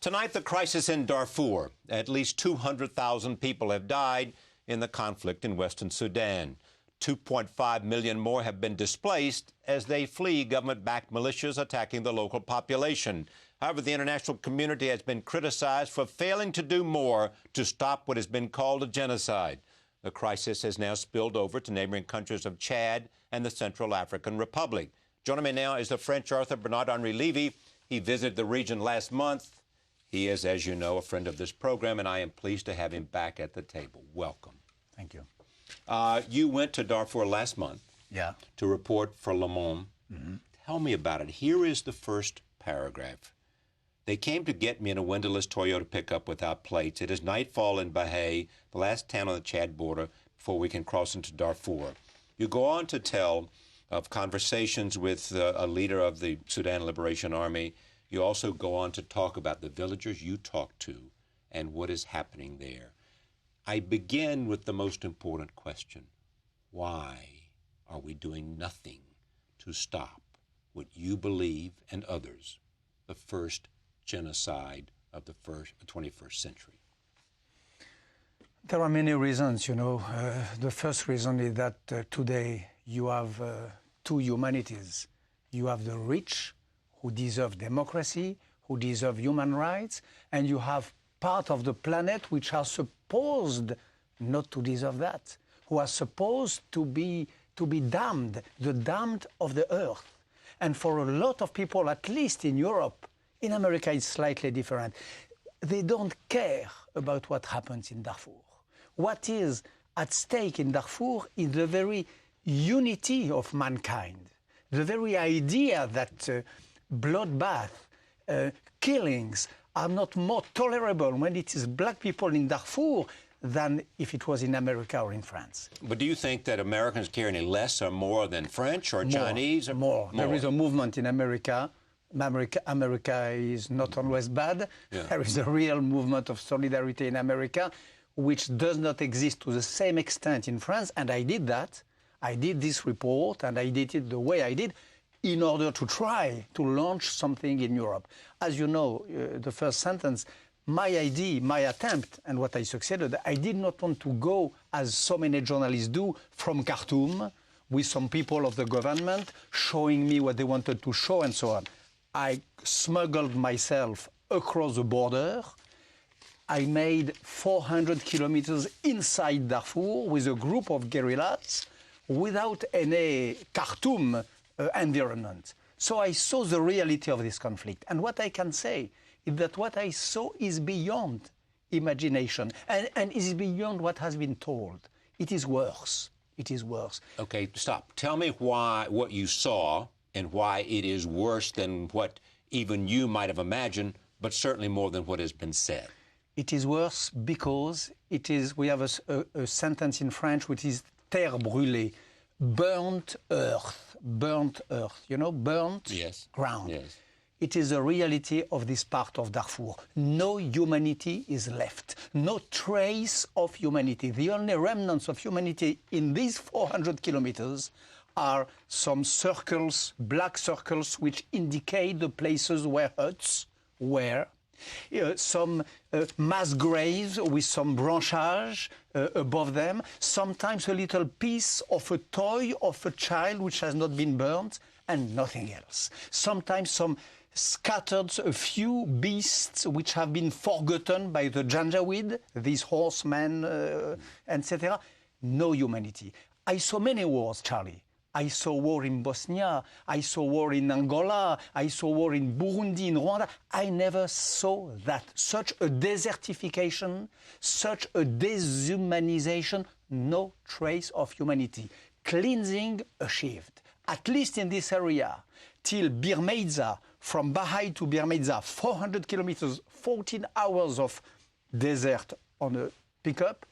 Tonight, the crisis in Darfur. At least 200,000 people have died in the conflict in Western Sudan. 2.5 million more have been displaced as they flee government-backed militias attacking the local population. However, the international community has been criticized for failing to do more to stop what has been called a genocide. The crisis has now spilled over to neighboring countries of Chad and the Central African Republic. Joining me now is the French author Bernard-Henri Lévy. He visited the region last month. He is, as you know, a friend of this program, and I am pleased to have him back at the table. Welcome. Thank you. You went to Darfur last month to report for Le Monde. Tell me about it. Here is the first paragraph. They came to get me in a windowless Toyota pickup without plates. It is nightfall in Bahia, the last town on the Chad border, before we can cross into Darfur. You go on to tell of conversations with a leader of the Sudan Liberation Army. You also go on to talk about the villagers you talked to and what is happening there. I begin with the most important question. Why are we doing nothing to stop what you believe and others, the first genocide of the 21st century? There are many reasons, you know. The first reason is that today you have two humanities. You have the rich, who deserve democracy, who deserve human rights, and you have part of the planet which are supposed not to deserve that, who are supposed to be damned, the damned of the earth. And for a lot of people, at least in Europe, in America it's slightly different, they don't care about what happens in Darfur. What is at stake in Darfur is the very unity of mankind, the very idea that bloodbath, killings are not more tolerable when it is black people in Darfur than if it was in America or in France. But do you think that Americans care any less or more than French or Chinese? Or more. There is a movement in America. America is not always bad. Yeah. There is a real movement of solidarity in America, which does not exist to the same extent in France. And I did that. I did this report, and I did it the way I did, in order to try to launch something in Europe. As you know, the first sentence, my idea, my attempt, and what I succeeded, I did not want to go, as so many journalists do, from Khartoum, with some people of the government showing me what they wanted to show and so on. I smuggled myself across the border. I made 400 kilometers inside Darfur with a group of guerrillas without any Khartoum environment. So I saw the reality of this conflict. And what I can say is that what I saw is beyond imagination and is beyond what has been told. It is worse. It is worse. Okay, stop. Tell me what you saw and why it is worse than what even you might have imagined, but certainly more than what has been said. It is worse because we have a sentence in French which is terre brûlée, burnt earth. Burnt earth, you know, burnt ground. Yes. It is a reality of this part of Darfur. No humanity is left. No trace of humanity. The only remnants of humanity in these 400 kilometers are some circles, black circles, which indicate the places where huts were. Some mass graves with some branchage above them, sometimes a little piece of a toy of a child which has not been burnt, and nothing else. Sometimes some scattered a few beasts which have been forgotten by the Janjaweed, these horsemen, etc. No humanity. I saw many wars, Charlie. I saw war in Bosnia, I saw war in Angola, I saw war in Burundi, in Rwanda. I never saw that. Such a desertification, such a deshumanization, no trace of humanity. Cleansing achieved, at least in this area, till Bir Meidza, from Bahia to Bir Meidza, 400 kilometers, 14 hours of desert on a pickup,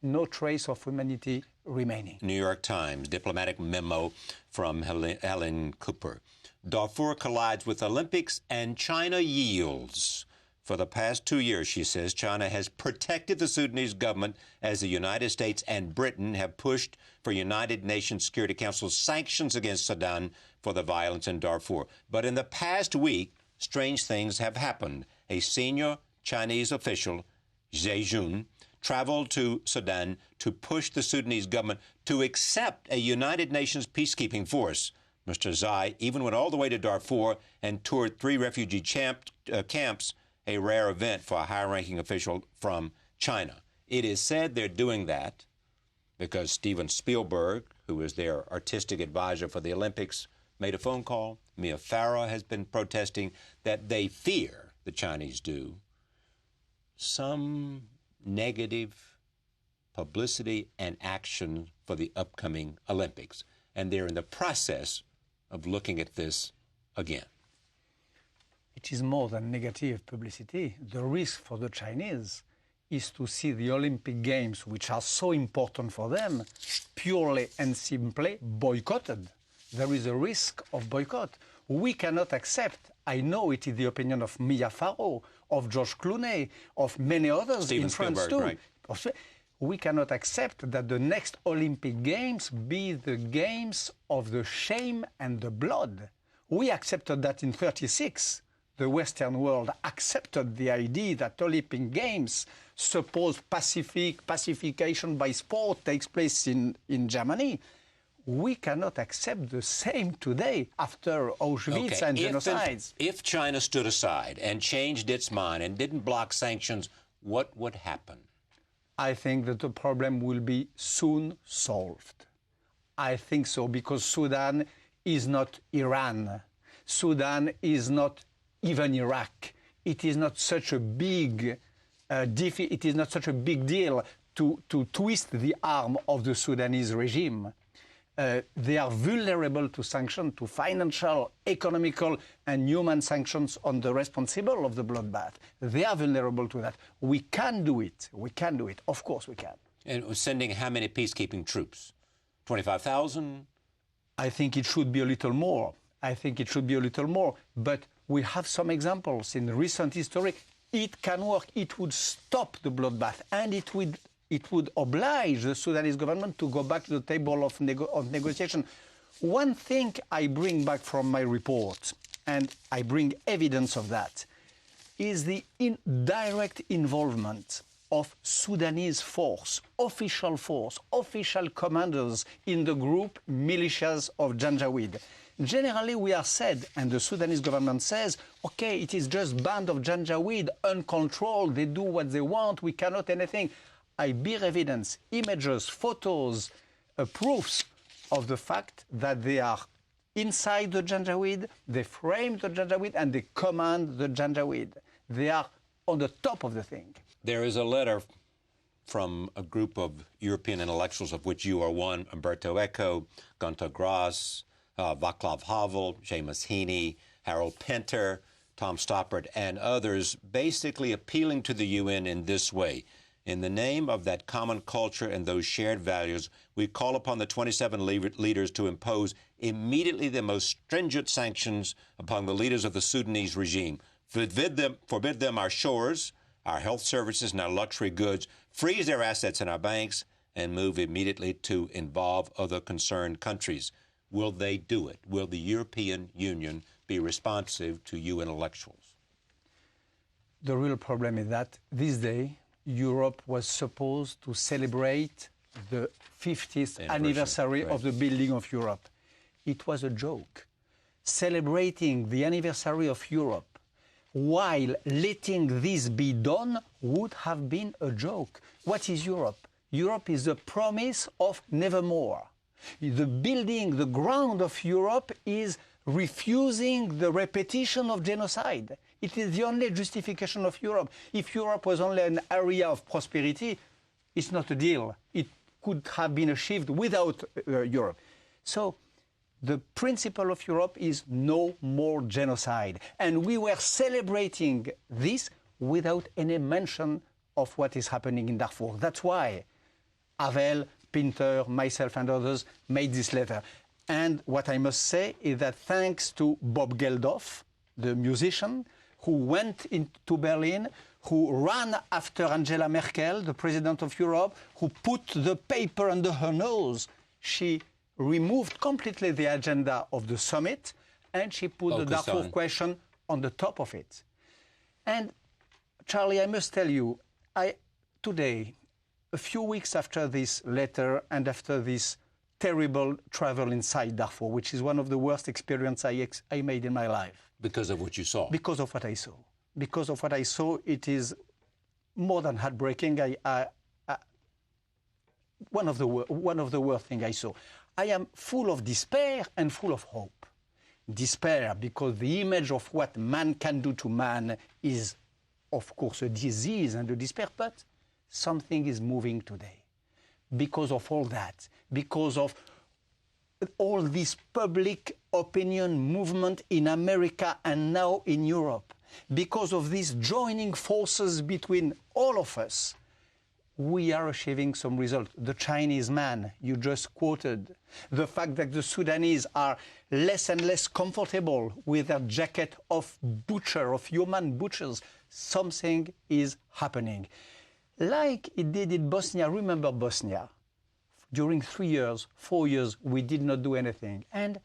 no trace of humanity remaining. New York Times, diplomatic memo from Helen Cooper. Darfur collides with Olympics and China yields. For the past 2 years, she says, China has protected the Sudanese government as the United States and Britain have pushed for United Nations Security Council sanctions against Sudan for the violence in Darfur. But in the past week, strange things have happened. a senior Chinese official, Zhe Jun, traveled to Sudan to push the Sudanese government to accept a United Nations peacekeeping force. Mr. Zai even went all the way to Darfur and toured 3 refugee camps, a rare event for a high-ranking official from China. It is said they're doing that because Steven Spielberg, who is their artistic advisor for the Olympics, made a phone call. Mia Farrow has been protesting that they fear, the Chinese do, some negative publicity and action for the upcoming Olympics. And they're in the process of looking at this again. It is more than negative publicity. The risk for the Chinese is to see the Olympic Games, which are so important for them, purely and simply boycotted. There is a risk of boycott. We cannot accept, I know it is the opinion of Mia Farrow, of George Clooney, of many others Steven in France Spielberg, too. Right. We cannot accept that the next Olympic Games be the games of the shame and the blood. We accepted that in 1936. The Western world accepted the idea that Olympic Games, suppose pacification by sport takes place in Germany. We cannot accept the same today after Auschwitz and genocides. If China stood aside and changed its mind and didn't block sanctions, what would happen? I think that the problem will be soon solved. I think so, because Sudan is not Iran. Sudan is not even Iraq. It is not such a big it is not such a big deal to twist the arm of the Sudanese regime. They are vulnerable to sanctions, to financial, economical, and human sanctions on the responsible of the bloodbath. They are vulnerable to that. We can do it. We can do it. Of course we can. And sending how many peacekeeping troops? 25,000? I think it should be a little more. I think it should be a little more. But we have some examples in recent history. It can work. It would stop the bloodbath, and it would oblige the Sudanese government to go back to the table of negotiation. One thing I bring back from my report, and I bring evidence of that, is the direct involvement of Sudanese force, official commanders in the group militias of Janjaweed. Generally, we are said, and the Sudanese government says, okay, it is just band of Janjaweed, uncontrolled, they do what they want, we cannot anything. I bear evidence, images, photos, proofs of the fact that they are inside the Janjaweed, they frame the Janjaweed, and they command the Janjaweed. They are on the top of the thing. There is a letter from a group of European intellectuals, of which you are one, Umberto Eco, Günter Grass, Václav Havel, Seamus Heaney, Harold Pinter, Tom Stoppard, and others, basically appealing to the UN in this way. In the name of that common culture and those shared values, we call upon the 27 leaders to impose immediately the most stringent sanctions upon the leaders of the Sudanese regime. Forbid them our shores, our health services, and our luxury goods, freeze their assets in our banks, and move immediately to involve other concerned countries. Will they do it? Will the European Union be responsive to you intellectuals? The real problem is that this day, Europe was supposed to celebrate the 50th anniversary of the building of Europe. It was a joke. Celebrating the anniversary of Europe while letting this be done would have been a joke. What is Europe? Europe is the promise of nevermore. The building, the ground of Europe is refusing the repetition of genocide. It is the only justification of Europe. If Europe was only an area of prosperity, it's not a deal. It could have been achieved without Europe. So the principle of Europe is no more genocide. And we were celebrating this without any mention of what is happening in Darfur. That's why Havel, Pinter, myself and others made this letter. And what I must say is that thanks to Bob Geldof, the musician, who went into Berlin, who ran after Angela Merkel, the president of Europe, who put the paper under her nose, she removed completely the agenda of the summit, and she put the Darfur question on the top of it. And Charlie, I must tell you, today, a few weeks after this letter and after this terrible travel inside Darfur, which is one of the worst experiences I made in my life. Because of what you saw? Because of what I saw. Because of what I saw, it is more than heartbreaking. One of the worst things I saw. I am full of despair and full of hope. Despair because the image of what man can do to man is, of course, a disease and a despair, but something is moving today. Because of all that, because of all this public opinion movement in America and now in Europe, because of these joining forces between all of us, we are achieving some result. The Chinese man you just quoted, the fact that the Sudanese are less and less comfortable with their jacket of butcher, of human butchers, something is happening. Like it did in Bosnia. Remember Bosnia? During 3 years, 4 years, we did not do anything. And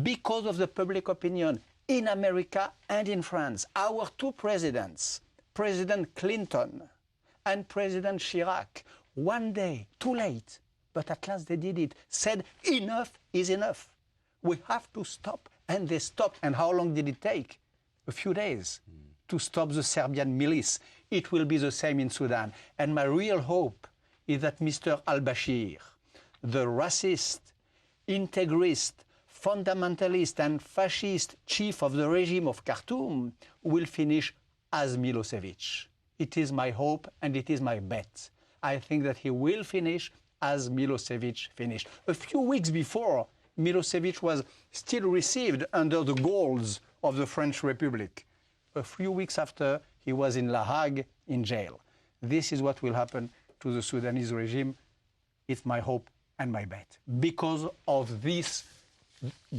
because of the public opinion in America and in France, our two presidents, President Clinton and President Chirac, one day, too late, but at last they did it, said enough is enough. We have to stop. And they stopped. And how long did it take? A few days to stop the Serbian milice. It will be the same in Sudan. And my real hope is that Mr. al-Bashir, the racist, integrist, fundamentalist and fascist chief of the regime of Khartoum, will finish as Milosevic. It is my hope and it is my bet. I think that he will finish as Milosevic finished. A few weeks before, Milosevic was still received under the galls of the French Republic. A few weeks after, he was in La Hague in jail. This is what will happen to the Sudanese regime. It's my hope and my bet because of this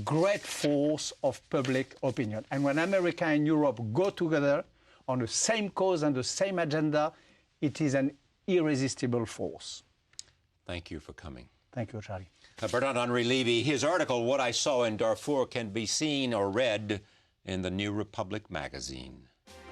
great force of public opinion. And when America and Europe go together on the same cause and the same agenda, it is an irresistible force. Thank you for coming. Thank you, Charlie. Bernard-Henri Lévy, his article, What I Saw in Darfur, can be seen or read in the New Republic magazine.